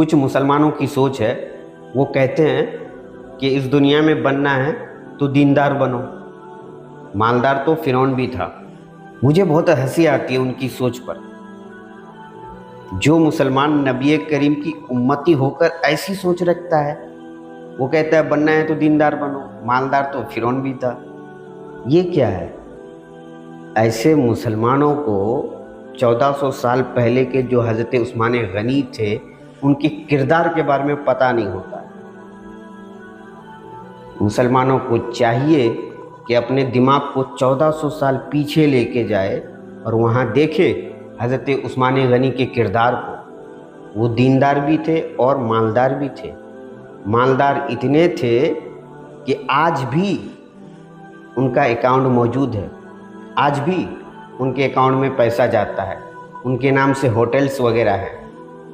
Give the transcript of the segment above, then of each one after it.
कुछ मुसलमानों की सोच है, वो कहते हैं कि इस दुनिया में बनना है तो दीनदार बनो। मालदार तो फिरौन भी था। मुझे बहुत हंसी आती है उनकी सोच पर। जो मुसलमान नबी करीम की उम्मती होकर ऐसी सोच रखता है, वो कहता है बनना है तो दीनदार बनो, मालदार तो फिरौन भी था। ये क्या है? ऐसे मुसलमानों को 1400 साल पहले के जो हज़रत उस्मान गनी थे, उनके किरदार के बारे में पता नहीं होता। मुसलमानों को चाहिए कि अपने दिमाग को 1400 साल पीछे लेके जाए और वहाँ देखे हज़रत उस्मान गनी के किरदार को। वो दीनदार भी थे और मालदार भी थे। मालदार इतने थे कि आज भी उनका अकाउंट मौजूद है, आज भी उनके अकाउंट में पैसा जाता है, उनके नाम से होटल्स वगैरह हैं।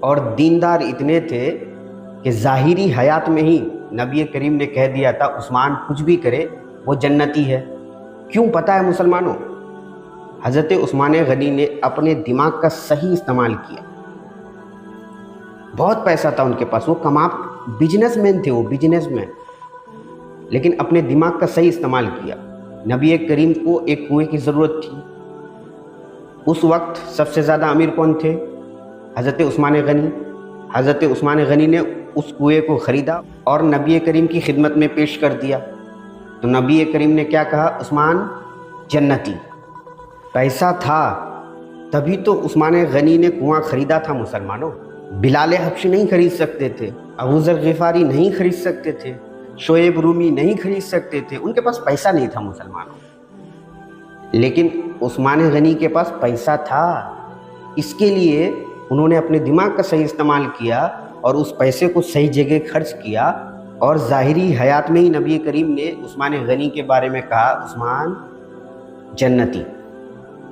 और दीनदार इतने थे कि ज़ाहिरी हयात में ही नबी करीम ने कह दिया था उस्मान कुछ भी करे वो जन्नती है। क्यों पता है मुसलमानों? हज़रत उस्मान गनी ने अपने दिमाग का सही इस्तेमाल किया। बहुत पैसा था उनके पास, वो बिजनेसमैन थे, वो बिजनेसमैन, लेकिन अपने दिमाग का सही इस्तेमाल किया। नबी करीम को एक कुएं की ज़रूरत थी। उस वक्त सबसे ज़्यादा अमीर कौन थे? हज़रत उस्मान गनी। हज़रत उस्मान गनी ने उस कुएं को ख़रीदा और नबी करीम की खिदमत में पेश कर दिया। तो नबी करीम ने क्या कहा? उस्मान जन्नती। पैसा था तभी तो उस्मान गनी ने कुआं ख़रीदा था मुसलमानों। बिलाल हबशी नहीं खरीद सकते थे, अबू ज़र ग़िफ़ारी नहीं खरीद सकते थे, शोएब रूमी नहीं खरीद सकते थे। उनके पास पैसा नहीं था मुसलमानों, लेकिन उस्मान गनी के पास पैसा था। इसके लिए उन्होंने अपने दिमाग का सही इस्तेमाल किया और उस पैसे को सही जगह खर्च किया। और ज़ाहिरी हयात में ही नबी करीम ने उस्मान गनी के बारे में कहा उस्मान जन्नती।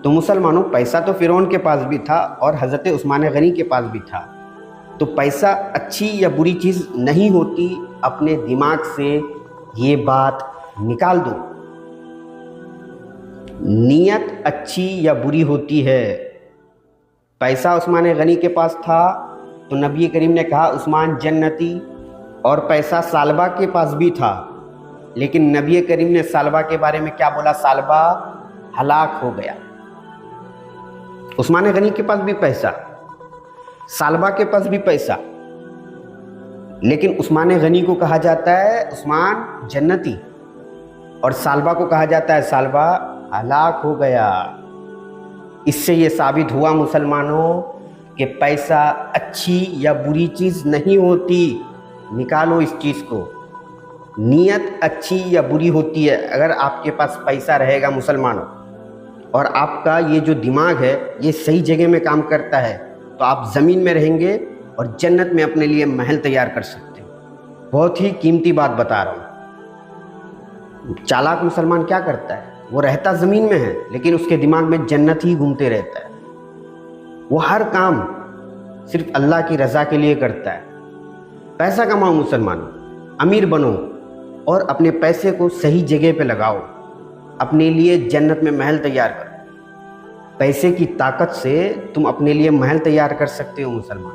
तो मुसलमानों, पैसा तो फिरौन के पास भी था और हज़रत उस्मान गनी के पास भी था। तो पैसा अच्छी या बुरी चीज़ नहीं होती, अपने दिमाग से ये बात निकाल दो। नीयत अच्छी या बुरी होती है। पैसा उस्मान गनी के पास था तो नबी करीम ने कहा उस्मान जन्नती, और पैसा सालबा के पास भी था, लेकिन नबी करीम ने सालबा के बारे में क्या बोला? सालबा हलाक हो गया। उस्मान गनी के पास भी पैसा, सालबा के पास भी पैसा, लेकिन उस्मान गनी को कहा जाता है उस्मान जन्नती और सालबा को कहा जाता है सालबा हलाक हो गया। इससे ये साबित हुआ मुसलमानों कि पैसा अच्छी या बुरी चीज़ नहीं होती। निकालो इस चीज़ को। नीयत अच्छी या बुरी होती है। अगर आपके पास पैसा रहेगा मुसलमानों और आपका ये जो दिमाग है ये सही जगह में काम करता है, तो आप ज़मीन में रहेंगे और जन्नत में अपने लिए महल तैयार कर सकते हैं। बहुत ही कीमती बात बता रहा हूँ। चालाक मुसलमान क्या करता है? वो रहता ज़मीन में है, लेकिन उसके दिमाग में जन्नत ही घूमते रहता है। वो हर काम सिर्फ अल्लाह की रज़ा के लिए करता है। पैसा कमाओ मुसलमानों, अमीर बनो और अपने पैसे को सही जगह पे लगाओ। अपने लिए जन्नत में महल तैयार करो। पैसे की ताकत से तुम अपने लिए महल तैयार कर सकते हो मुसलमान।